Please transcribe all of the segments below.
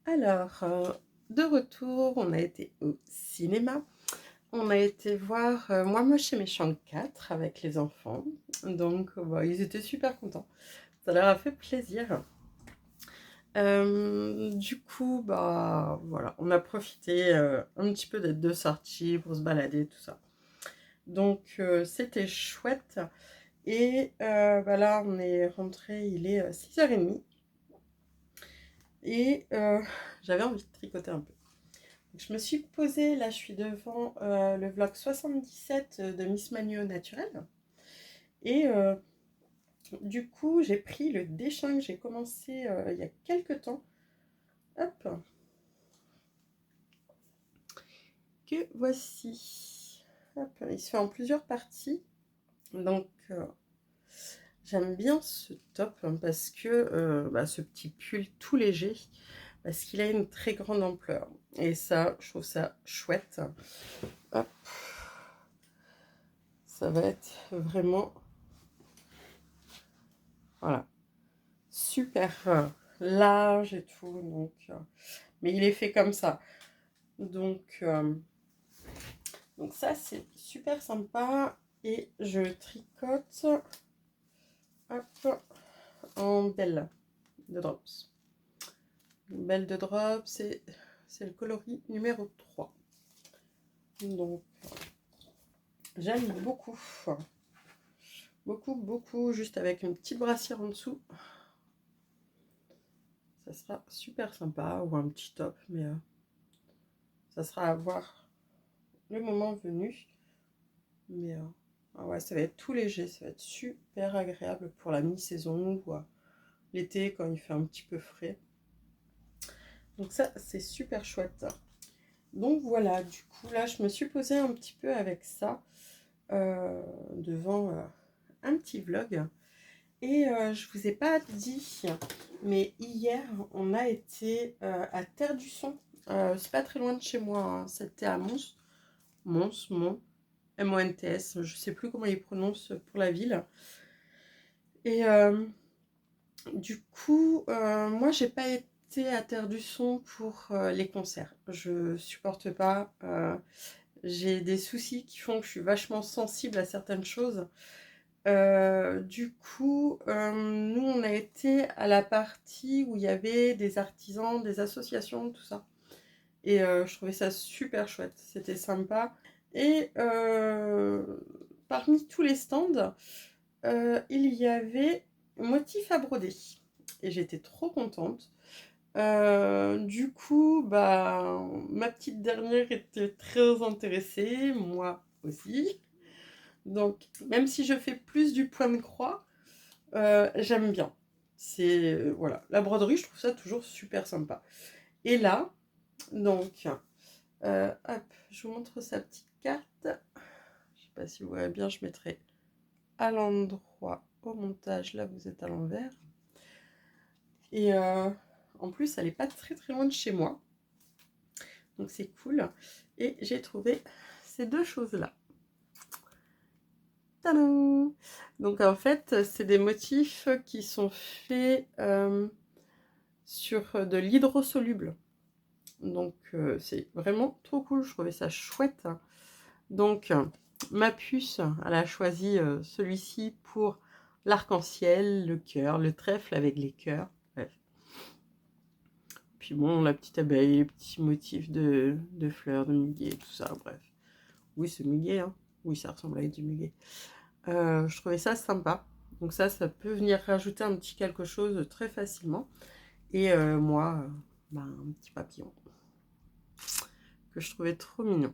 Alors, de retour, on a été au cinéma. On a été voir Moi moche et méchant 4 avec les enfants. Donc, bah, ils étaient super contents. Ça leur a fait plaisir. Du coup, bah voilà, on a profité un petit peu d'être de sortie pour se balader, tout ça. Donc, c'était chouette. Et bah là, on est rentré, il est 6h30. Et j'avais envie de tricoter un peu. Donc, je me suis posée, là je suis devant le vlog 77 de Miss Manu au naturel. Et du coup, j'ai pris le dessin que j'ai commencé il y a quelques temps. Hop, que voici. Hop, il se fait en plusieurs parties. Donc, j'aime bien ce top parce que bah, ce petit pull tout léger, parce qu'il a une très grande ampleur. Et ça, je trouve ça chouette. Hop, ça va être vraiment, voilà, super large et tout. Donc, mais il est fait comme ça. Donc ça, c'est super sympa. Et je tricote, hop, en belle de drops. Une belle de drops, c'est le coloris numéro 3. Donc, j'aime beaucoup. Beaucoup, beaucoup, juste avec une petite brassière en dessous. Ça sera super sympa, ou un petit top, mais ça sera à voir le moment venu. Mais ah ouais, ça va être tout léger, ça va être super agréable pour la mi-saison ou l'été quand il fait un petit peu frais. Donc ça, c'est super chouette. Donc voilà, du coup là, je me suis posée un petit peu avec ça devant un petit vlog. Et je vous ai pas dit, mais hier, on a été à Terre du Son. C'est pas très loin de chez moi, hein. C'était à Mons, Monts, je sais plus comment ils prononcent pour la ville. Et du coup, moi, j'ai pas été à Terre du Son pour les concerts. Je supporte pas. J'ai des soucis qui font que je suis vachement sensible à certaines choses. Du coup, nous, on a été à la partie où il y avait des artisans, des associations, tout ça. Et je trouvais ça super chouette. C'était sympa. Et parmi tous les stands, il y avait motifs à broder. Et j'étais trop contente. Du coup, bah, ma petite dernière était très intéressée, moi aussi. Donc, même si je fais plus du point de croix, j'aime bien. C'est, voilà, la broderie, je trouve ça toujours super sympa. Et là, donc, hop, je vous montre sa petite carte. Je sais pas si vous voyez bien, je mettrai à l'endroit au montage. Là, vous êtes à l'envers. Et en plus, elle n'est pas très très loin de chez moi. Donc c'est cool. Et j'ai trouvé ces deux choses-là. Tadam! Donc en fait, c'est des motifs qui sont faits sur de l'hydrosoluble. Donc c'est vraiment trop cool, je trouvais ça chouette. Donc ma puce, elle a choisi celui-ci pour l'arc-en-ciel, le cœur, le trèfle avec les cœurs. Bref. Puis bon, la petite abeille, les petits motifs de fleurs, de muguet, tout ça, bref. Oui, c'est muguet, hein. Oui, ça ressemble à du muguet. Je trouvais ça sympa. Donc ça peut venir rajouter un petit quelque chose très facilement. Et moi, un petit papillon que je trouvais trop mignon.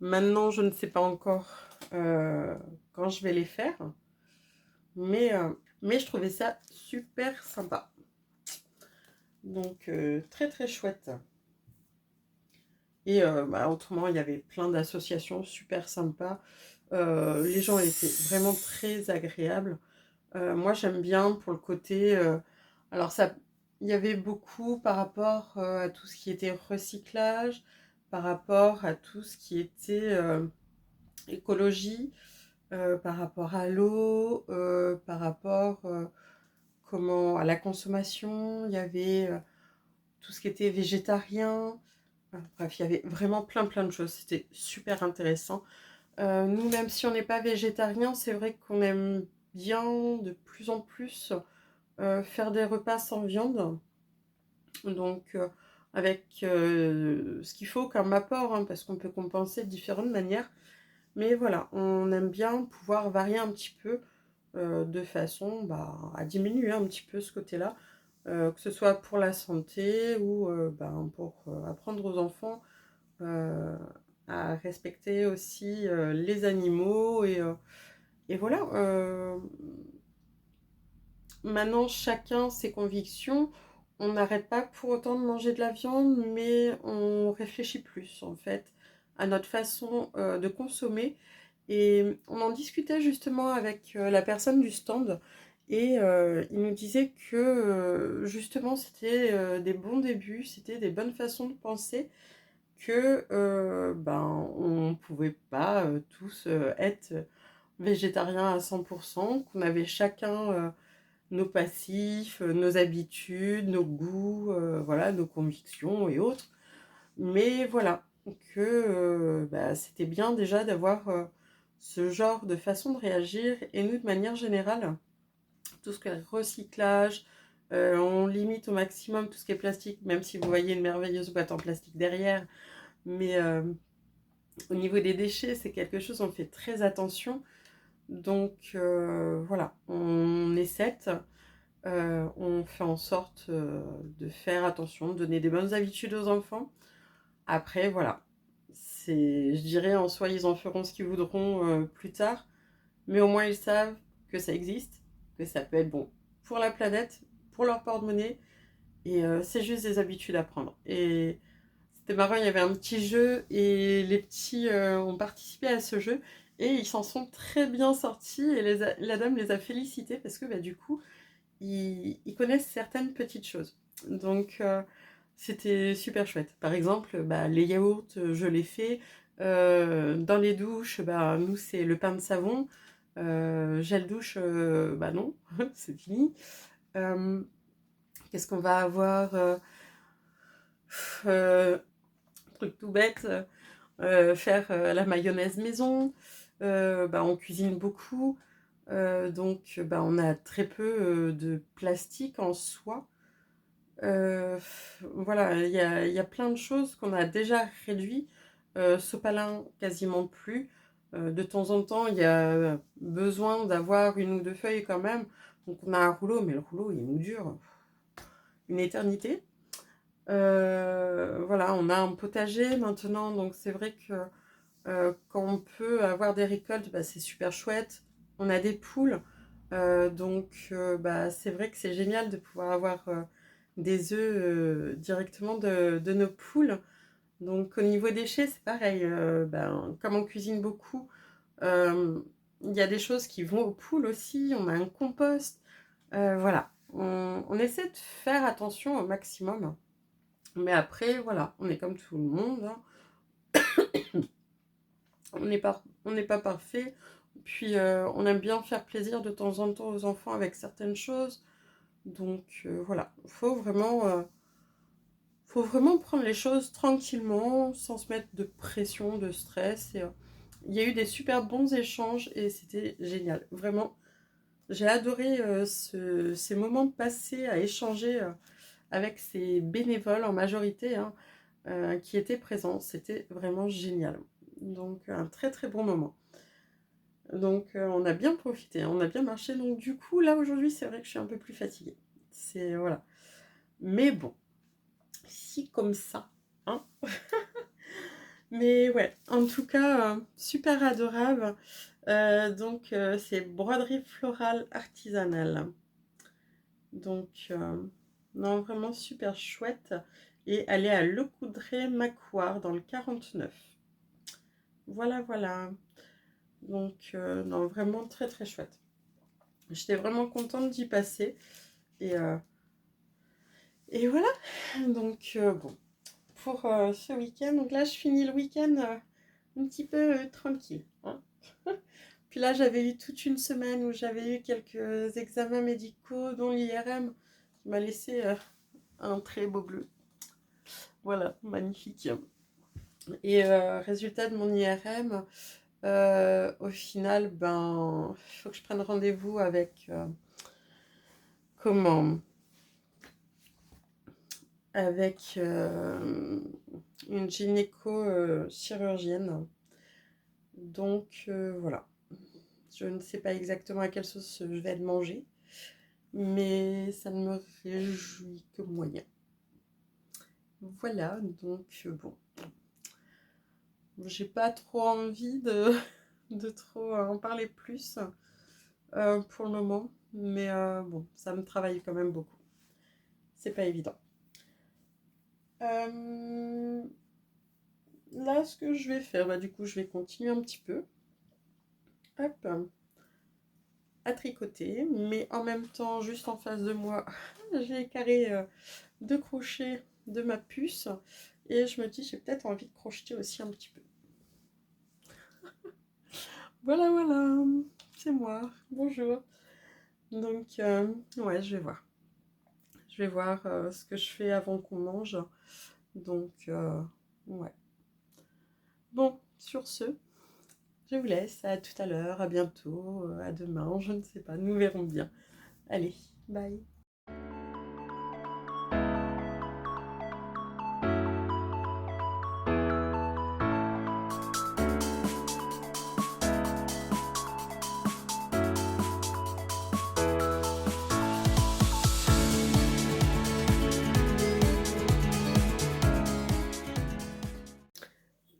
Maintenant, je ne sais pas encore quand je vais les faire, mais je trouvais ça super sympa. Donc, très très chouette. Et autrement, il y avait plein d'associations super sympas. Les gens étaient vraiment très agréables. Moi, j'aime bien pour le côté... alors, ça, il y avait beaucoup par rapport à tout ce qui était recyclage, par rapport à tout ce qui était écologie, par rapport à l'eau, par rapport comment, à la consommation. Il y avait tout ce qui était végétarien. Bref, il y avait vraiment plein de choses. C'était super intéressant. Nous, même si on n'est pas végétarien, c'est vrai qu'on aime bien de plus en plus faire des repas sans viande. Donc, avec ce qu'il faut comme apport, hein, parce qu'on peut compenser de différentes manières. Mais voilà, on aime bien pouvoir varier un petit peu de façon à diminuer un petit peu ce côté-là, que ce soit pour la santé ou pour apprendre aux enfants à respecter aussi les animaux. Et voilà, maintenant chacun ses convictions. On n'arrête pas pour autant de manger de la viande, mais on réfléchit plus en fait à notre façon de consommer. Et on en discutait justement avec la personne du stand et il nous disait que justement c'était des bons débuts, c'était des bonnes façons de penser, que on pouvait pas tous être végétariens à 100%, qu'on avait chacun nos passifs, nos habitudes, nos goûts, voilà, nos convictions et autres. Mais voilà, que c'était bien déjà d'avoir ce genre de façon de réagir. Et nous, de manière générale, tout ce qui est recyclage, on limite au maximum tout ce qui est plastique, même si vous voyez une merveilleuse boîte en plastique derrière. Mais au niveau des déchets, c'est quelque chose, on fait très attention. Donc voilà, on essaie, on fait en sorte de faire attention, de donner des bonnes habitudes aux enfants. Après, voilà, je dirais en soi, ils en feront ce qu'ils voudront plus tard, mais au moins ils savent que ça existe, que ça peut être bon pour la planète, pour leur porte-monnaie, et c'est juste des habitudes à prendre. Et c'était marrant, il y avait un petit jeu, et les petits ont participé à ce jeu, et ils s'en sont très bien sortis, et la dame les a félicités, parce que du coup, ils connaissent certaines petites choses. Donc, c'était super chouette. Par exemple, les yaourts, je les fais. Dans les douches, nous, c'est le pain de savon. Gel douche, non, c'est fini. Qu'est-ce qu'on va avoir truc tout bête, faire la mayonnaise maison. On cuisine beaucoup. Donc, on a très peu de plastique en soi. Voilà, il y a plein de choses qu'on a déjà réduit. Sopalin, quasiment plus. De temps en temps, il y a besoin d'avoir une ou deux feuilles quand même. Donc on a un rouleau, mais le rouleau, il nous dure une éternité. Voilà, on a un potager maintenant, donc c'est vrai que quand on peut avoir des récoltes, c'est super chouette. On a des poules, donc c'est vrai que c'est génial de pouvoir avoir des œufs directement de nos poules. Donc au niveau déchets, c'est pareil. Comme on cuisine beaucoup, il y a des choses qui vont aux poules aussi. On a un compost. Voilà, on essaie de faire attention au maximum. Mais après, voilà, on est comme tout le monde, hein. On n'est pas parfait. Puis on aime bien faire plaisir de temps en temps aux enfants avec certaines choses. Donc voilà, faut vraiment prendre les choses tranquillement, sans se mettre de pression, de stress. Et, il y a eu des super bons échanges et c'était génial. Vraiment, j'ai adoré ces moments passés à échanger avec ces bénévoles en majorité, hein, qui étaient présents. C'était vraiment génial. Donc un très bon moment. Donc on a bien profité, on a bien marché. Donc du coup, là aujourd'hui, c'est vrai que je suis un peu plus fatiguée. C'est voilà. Mais bon, si comme ça, hein. Mais ouais, en tout cas, super adorable. Donc c'est broderie florale artisanale. Donc non, vraiment super chouette. Et elle est à Le Coudray Macquart dans le 49. Voilà, voilà. Donc non, vraiment très chouette. J'étais vraiment contente d'y passer. Et, euh, et voilà. Donc bon, pour ce week-end. Donc là, je finis le week-end un petit peu tranquille, hein. Puis là, j'avais eu toute une semaine où j'avais eu quelques examens médicaux, dont l'IRM, qui m'a laissé un très beau bleu. Voilà, magnifique. Et résultat de mon IRM, au final, ben, il faut que je prenne rendez-vous avec comment? Avec une gynéco-chirurgienne. Donc voilà. Je ne sais pas exactement à quelle sauce je vais le manger, mais ça ne me réjouit que moyen. Voilà, donc bon. J'ai pas trop envie de trop en parler plus pour le moment, mais bon, ça me travaille quand même beaucoup. C'est pas évident. Là, ce que je vais faire, bah, du coup, je vais continuer un petit peu. Hop, à tricoter, mais en même temps, juste en face de moi, j'ai carré 2 crochets de ma puce et je me dis, j'ai peut-être envie de crocheter aussi un petit peu. Voilà, voilà, c'est moi, bonjour. Donc, ouais, je vais voir. Je vais voir ce que je fais avant qu'on mange. Donc, ouais. Bon, sur ce, je vous laisse. À tout à l'heure, à bientôt, à demain, je ne sais pas, nous verrons bien. Allez, bye.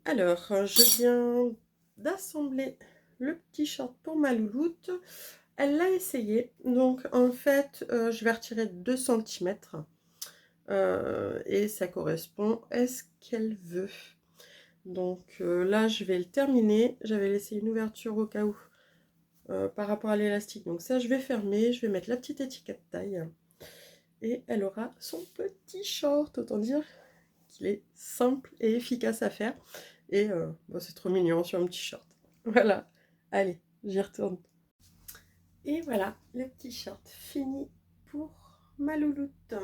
Alors, je viens d'assembler le petit short pour ma louloute. Elle l'a essayé, donc en fait, je vais retirer 2 centimètres et ça correspond à ce qu'elle veut. Donc là, je vais le terminer. J'avais laissé une ouverture au cas où par rapport à l'élastique. Donc ça, je vais fermer. Je vais mettre la petite étiquette taille et elle aura son petit short. Autant dire qu'il est simple et efficace à faire. Et bon, c'est trop mignon sur un petit short. Voilà, allez, j'y retourne. Et voilà, le petit short fini pour ma louloute.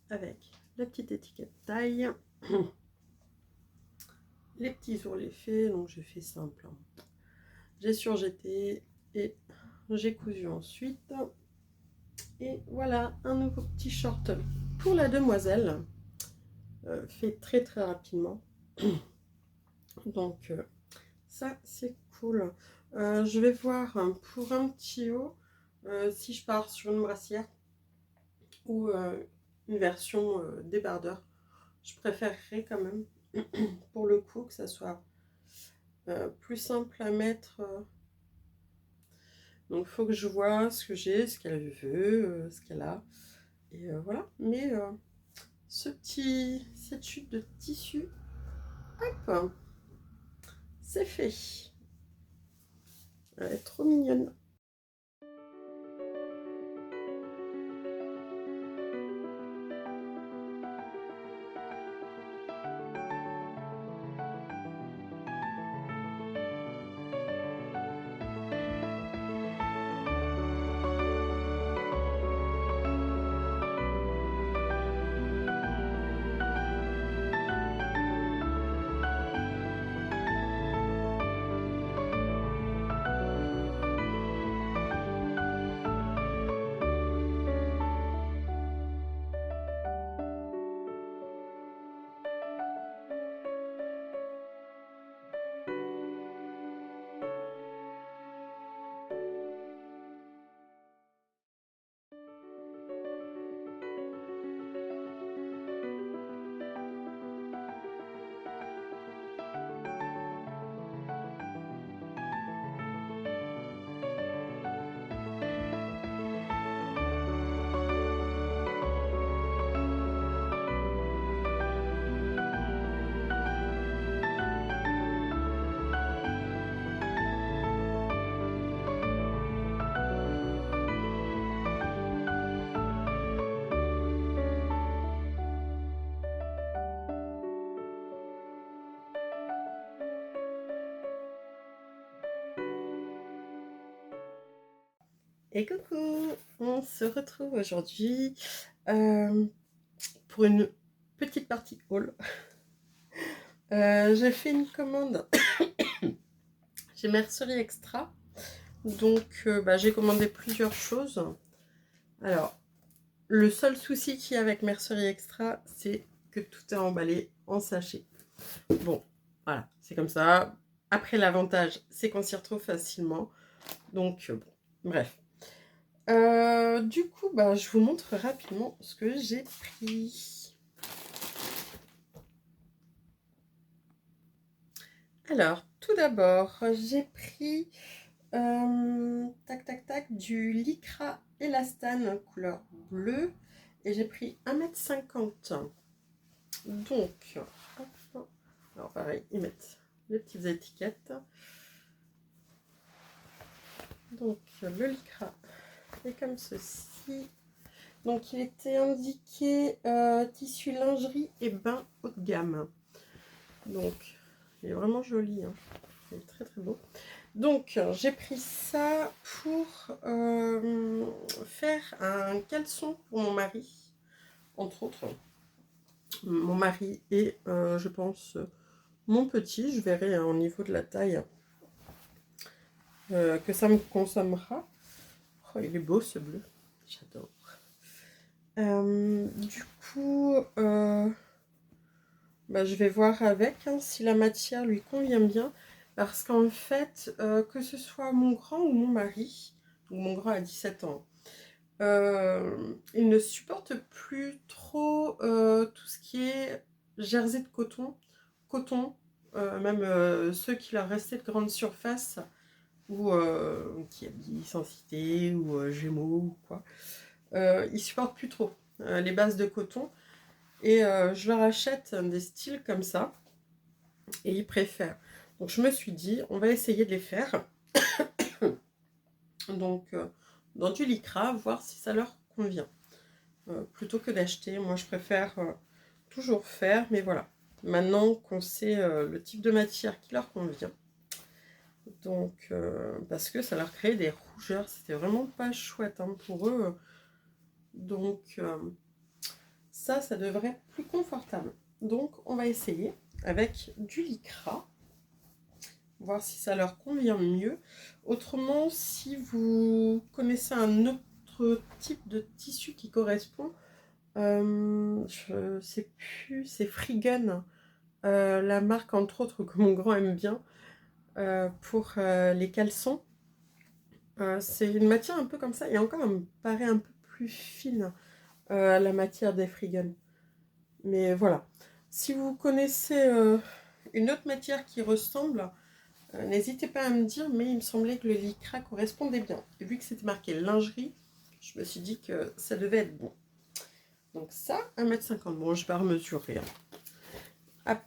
Avec la petite étiquette taille. Les petits ourlets faits, donc j'ai fait simple. J'ai surjeté et j'ai cousu ensuite. Et voilà, un nouveau petit short pour la demoiselle. Fait très très rapidement. Donc ça c'est cool. Je vais voir pour un petit haut si je pars sur une brassière ou une version débardeur. Je préférerais quand même pour le coup que ça soit plus simple à mettre. Donc il faut que je vois ce que j'ai, ce qu'elle veut, ce qu'elle a. Et voilà. Mais cette chute de tissu, hop, c'est fait. Elle est trop mignonne. Et coucou, on se retrouve aujourd'hui pour une petite partie haul. J'ai fait une commande chez Mercerie Extra. Donc, j'ai commandé plusieurs choses. Alors, le seul souci qu'il y a avec Mercerie Extra, c'est que tout est emballé en sachet. Bon, voilà, c'est comme ça. Après, l'avantage, c'est qu'on s'y retrouve facilement. Donc, bon, bref. Du coup, je vous montre rapidement ce que j'ai pris. Alors, tout d'abord, j'ai pris du Lycra Elastane couleur bleue et j'ai pris 1,50 m. Donc, hop, alors pareil, ils mettent les petites étiquettes. Donc, le Lycra est comme ceci. Donc, il était indiqué tissu lingerie et bain haut de gamme. Donc, il est vraiment joli, hein. Il est très très beau. Donc, j'ai pris ça pour faire un caleçon pour mon mari, entre autres. Mon mari et, je pense, mon petit. Je verrai au niveau de la taille que ça me consommera. Oh, il est beau ce bleu. J'adore. Du coup, je vais voir avec si la matière lui convient bien. Parce qu'en fait, que ce soit mon grand ou mon mari, donc mon grand a 17 ans, il ne supporte plus trop tout ce qui est jersey de coton, même ceux qui leur restaient de grande surface ou qui habillent Sensité ou Gémeaux ou quoi. Ils supportent plus trop les bases de coton et je leur achète des styles comme ça et ils préfèrent. Donc je me suis dit, on va essayer de les faire. Donc dans du lycra, voir si ça leur convient. Plutôt que d'acheter, moi je préfère toujours faire, mais voilà. Maintenant qu'on sait le type de matière qui leur convient. Donc, parce que ça leur crée des rougeurs, c'était vraiment pas chouette hein, pour eux. Donc, ça devrait être plus confortable. Donc, on va essayer avec du lycra. Voir si ça leur convient mieux. Autrement, si vous connaissez un autre type de tissu qui correspond, je sais plus, c'est Freegun, la marque entre autres que mon grand aime bien, pour les caleçons. C'est une matière un peu comme ça, et encore elle me paraît un peu plus fine, la matière des Freegun. Mais voilà, si vous connaissez une autre matière qui ressemble, n'hésitez pas à me dire, mais il me semblait que le lycra correspondait bien. Et vu que c'était marqué lingerie, je me suis dit que ça devait être bon. Donc ça, 1,50 m. Bon, je vais remesurer. Hop,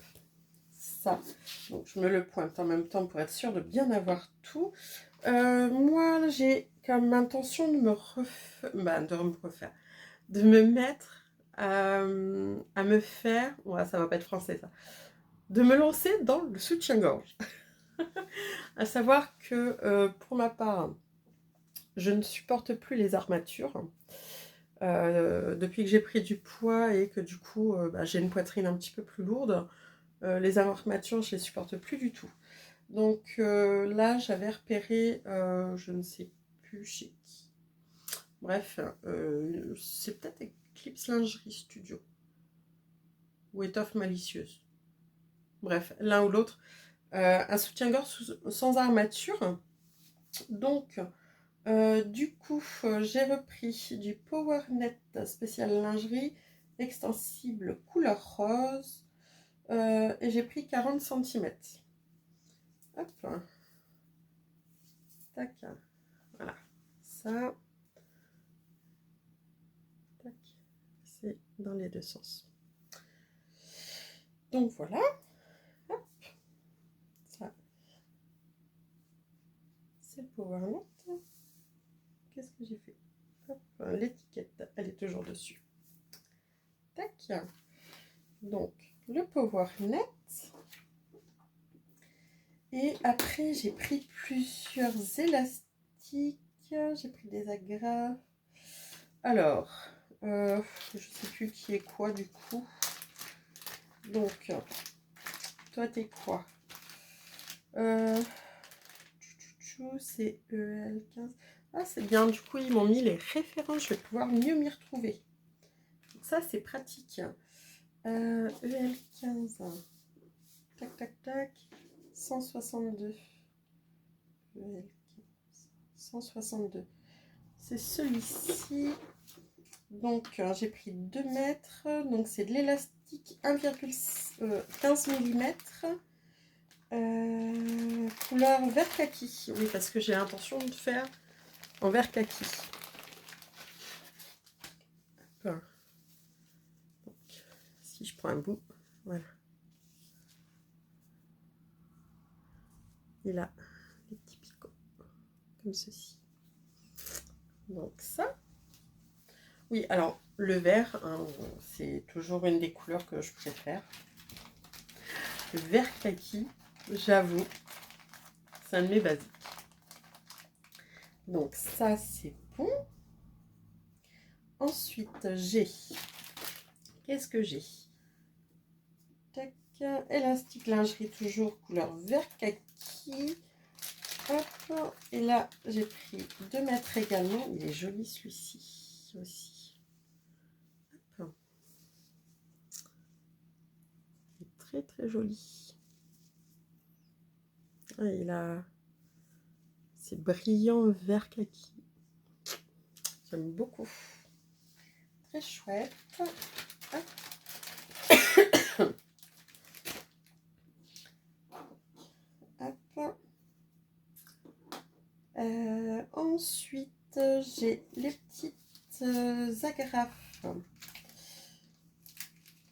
ça. Donc je me le pointe en même temps pour être sûre de bien avoir tout. Moi, j'ai comme intention de de me mettre à me faire, ouais, ça va pas être français ça, de me lancer dans le soutien-gorge. À savoir que pour ma part, je ne supporte plus les armatures. Depuis que j'ai pris du poids et que du coup j'ai une poitrine un petit peu plus lourde, les armatures je les supporte plus du tout. Donc là j'avais repéré, je ne sais plus chez qui. Bref, c'est peut-être Eclipse Lingerie Studio ou Étoffe Malicieuse. Bref, l'un ou l'autre. Un soutien-gorge sans armature. Donc, du coup, j'ai repris du PowerNet spécial lingerie extensible couleur rose et j'ai pris 40 cm. Hop, tac, voilà, ça, tac, c'est dans les deux sens. Donc voilà, hop, ça, c'est le PowerNet. Qu'est-ce que j'ai fait? Hop, l'étiquette, elle est toujours dessus. Tac. Donc, le PowerNet. Et après, j'ai pris plusieurs élastiques. J'ai pris des agrafes. Alors, je sais plus qui est quoi du coup. Donc, toi, t'es quoi? C'est EL15. Ah, c'est bien. Du coup, ils m'ont mis les références. Je vais pouvoir mieux m'y retrouver. Donc, ça, c'est pratique. EL15. Tac, tac, tac. 162. EL15. 162. C'est celui-ci. Donc, j'ai pris 2 mètres. Donc, c'est de l'élastique 1,15 mm. Couleur vert kaki. Oui, parce que j'ai l'intention de faire en vert kaki. Enfin, donc, si je prends un bout, voilà. Il a des petits picots, comme ceci. Donc ça. Oui, alors, le vert, hein, c'est toujours une des couleurs que je préfère. Le vert kaki, j'avoue, c'est un de mes basiques. Donc ça, c'est bon. Ensuite, j'ai... Qu'est-ce que j'ai? Tac, élastique lingerie, toujours couleur vert kaki. Hop, et là, j'ai pris 2 mètres également. Il est joli celui-ci aussi. Hop. Il est très très joli. Ah, il a... C'est brillant vert kaki. J'aime beaucoup. Très chouette. Hop. Hop. Ensuite, j'ai les petites agrafes.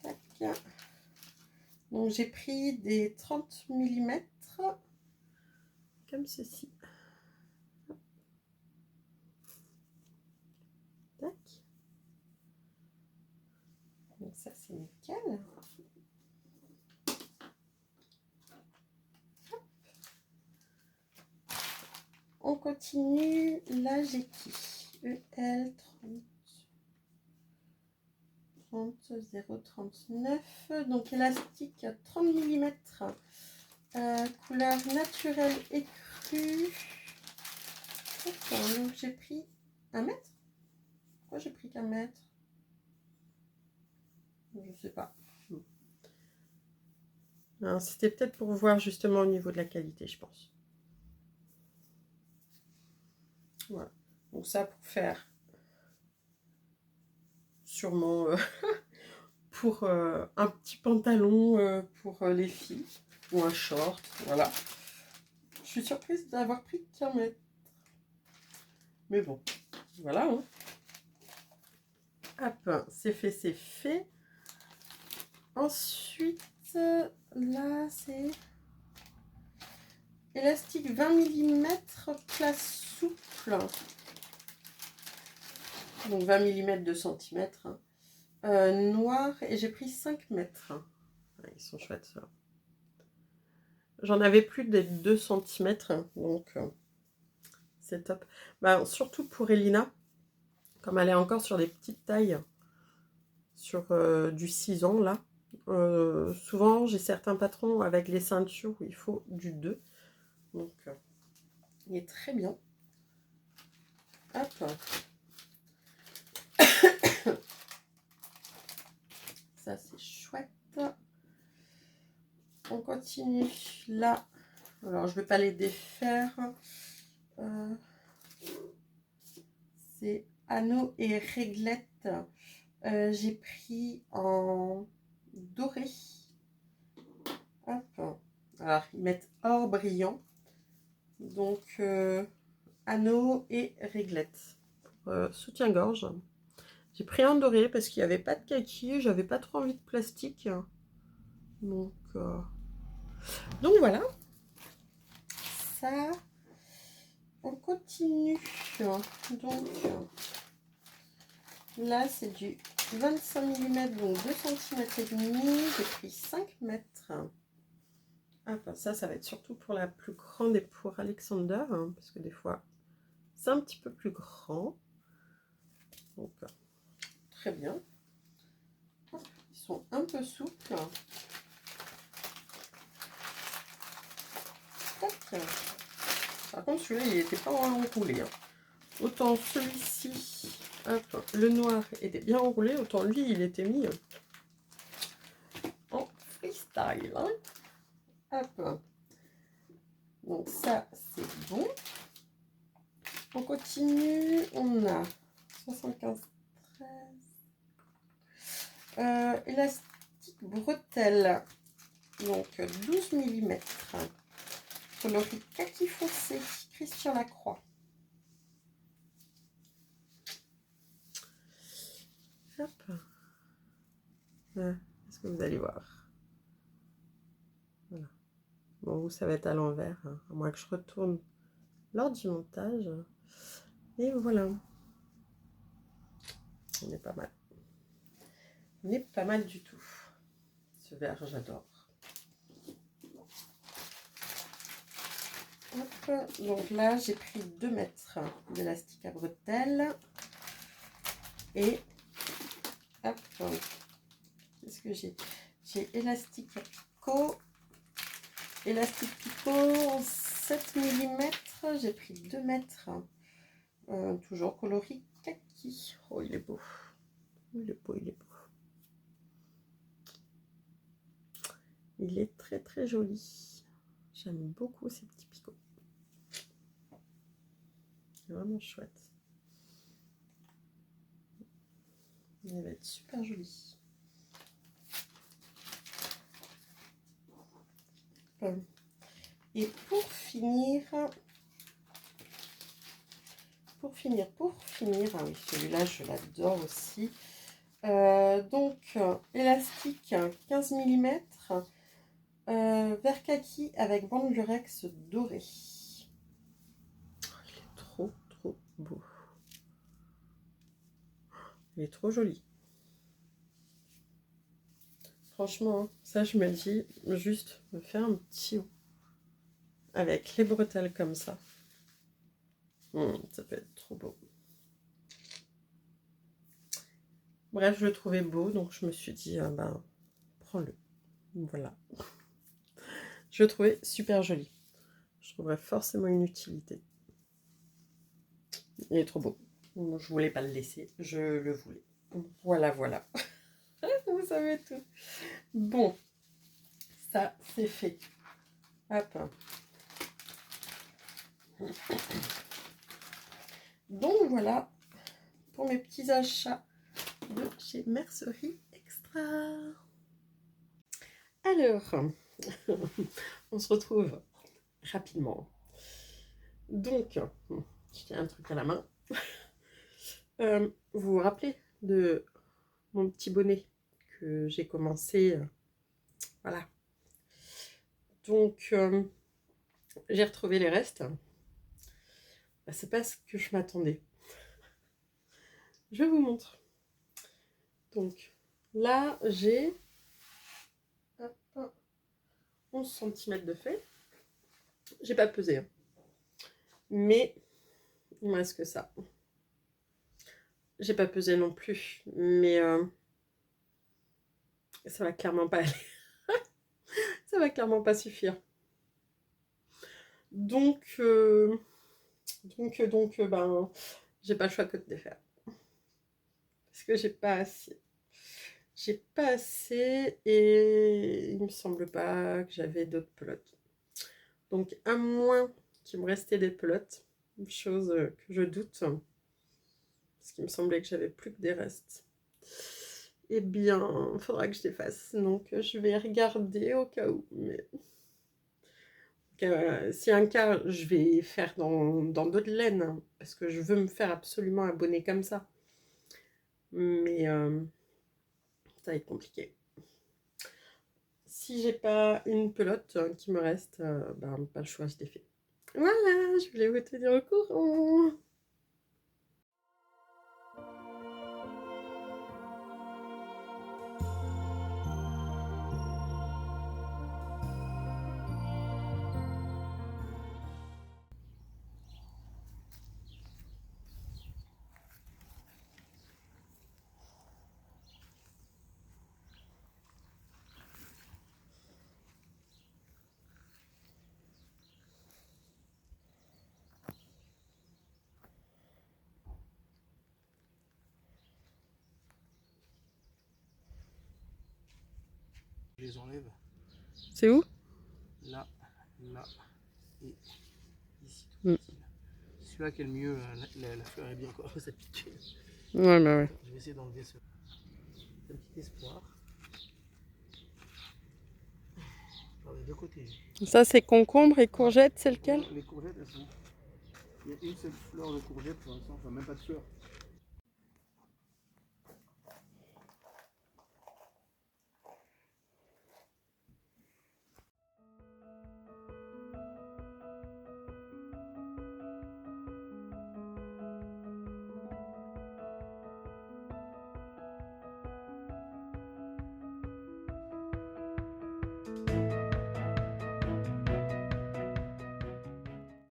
Tac. Donc, j'ai pris des 30 mm comme ceci. Tac. Donc, ça, c'est nickel. On continue. Là, j'ai qui? EL 039. Donc, élastique 30 mm. Couleur naturelle écrue. Donc, j'ai pris 1 mètre. Pourquoi j'ai pris qu'un mètre? Je sais pas. C'était peut-être pour voir justement au niveau de la qualité, je pense. Voilà. Donc ça pour faire sûrement pour un petit pantalon pour les filles ou un short. Voilà. Je suis surprise d'avoir pris qu'un mètre. Mais bon, voilà. Hein. Hop, c'est fait, c'est fait. Ensuite, là, c'est élastique 20 mm, place souple. Donc 20 mm, 2 cm. Noir, et j'ai pris 5 mètres. Ouais, ils sont chouettes, ceux-là. J'en avais plus des 2 cm, donc c'est top. Bah, surtout pour Elina, comme elle est encore sur des petites tailles, sur du 6 ans, là. Souvent, j'ai certains patrons avec les ceintures où il faut du 2. Donc, il est très bien. Hop. Ça, c'est chouette. On continue là. Alors, je ne vais pas les défaire. C'est anneaux et réglettes. J'ai pris en doré. Hop. Alors, ils mettent or brillant. Donc, anneaux et réglettes. Soutien-gorge. J'ai pris un doré parce qu'il n'y avait pas de kaki. J'avais pas trop envie de plastique. Donc voilà. Ça, on continue. Donc, là, c'est du 25 mm, donc 2 cm et demi. J'ai pris 5 mètres. Ah, ben ça va être surtout pour la plus grande et pour Alexander, hein, parce que des fois, c'est un petit peu plus grand. Donc, très bien. Ils sont un peu souples. Tac. Par contre, celui-là, il n'était pas enroulé. Hein. Autant celui-ci, le noir était bien enroulé, autant lui, il était mis en freestyle. Hein. Hop. Donc ça, c'est bon. On continue. On a 75, 13. Élastique bretelle. Donc 12 mm. Coloris kaki foncé. Christian Lacroix. Hop. Est-ce que vous allez voir? Voilà. Bon, vous, ça va être à l'envers, hein, à moins que je retourne lors du montage. Et voilà. On est pas mal. On est pas mal du tout. Ce vert, j'adore. Hop. Donc là, j'ai pris 2 mètres d'élastique à bretelles. Et hop. Qu'est-ce que j'ai? J'ai élastique picot. Élastique picot 7 mm. J'ai pris 2 mètres. Toujours coloris kaki. Oh, il est beau. Il est beau, il est beau. Il est très très joli. J'aime beaucoup ces petits picots. C'est vraiment chouette. Il va être super joli. Et pour finir, ah oui, celui-là, je l'adore aussi. Donc, élastique 15 mm, vert kaki avec bande lurex doré. Il est trop, trop beau. Il est trop joli. Franchement, ça, je me dis, juste me faire un petit haut avec les bretelles comme ça. Ça peut être trop beau. Bref, je le trouvais beau, donc je me suis dit, ben, prends-le. Voilà. Je le trouvais super joli. Je trouverais forcément une utilité. Il est trop beau. Je voulais pas le laisser, je le voulais. Voilà, voilà. Vous savez tout. Bon, ça, c'est fait. Hop. Donc, voilà pour mes petits achats de chez Mercerie Extra. Alors, on se retrouve rapidement. Donc, je tiens un truc à la main. Vous vous rappelez de mon petit bonnet que j'ai commencé, voilà. Donc, j'ai retrouvé les restes. Bah, c'est pas ce que je m'attendais. Je vous montre. Donc, là, j'ai 11 cm de fait. J'ai pas pesé. Hein. Mais, il me reste que ça. J'ai pas pesé non plus. Mais, ça va clairement pas aller. Ça va clairement pas suffire. Donc, ben, j'ai pas le choix que de les faire. Parce que j'ai pas assez. J'ai pas assez et il me semble pas que j'avais d'autres pelotes. Donc, à moins qu'il me restait des pelotes, chose que je doute, parce qu'il me semblait que j'avais plus que des restes. Eh bien, il faudra que je les fasse. Donc, je vais regarder au cas où. Mais si un cas, je vais faire dans d'autres laines, hein, parce que je veux me faire absolument un bonnet comme ça. Mais ça va être compliqué. Si j'ai pas une pelote qui me reste, ben, pas le choix, je l'ai fait. Voilà, je voulais vous tenir au courant. Je les enlève C'est où? là, là et ici. Mm. C'est celui-là qui est le mieux, la fleur est bien quoi, ça pique. Ouais, bah ouais. Je vais essayer d'enlever ce petit espoir. Alors, des deux côtés. Ça, c'est concombre et courgette, c'est lequel? Les courgettes, elles sont. Il y a une seule fleur de courgette pour l'instant, enfin même pas de fleur.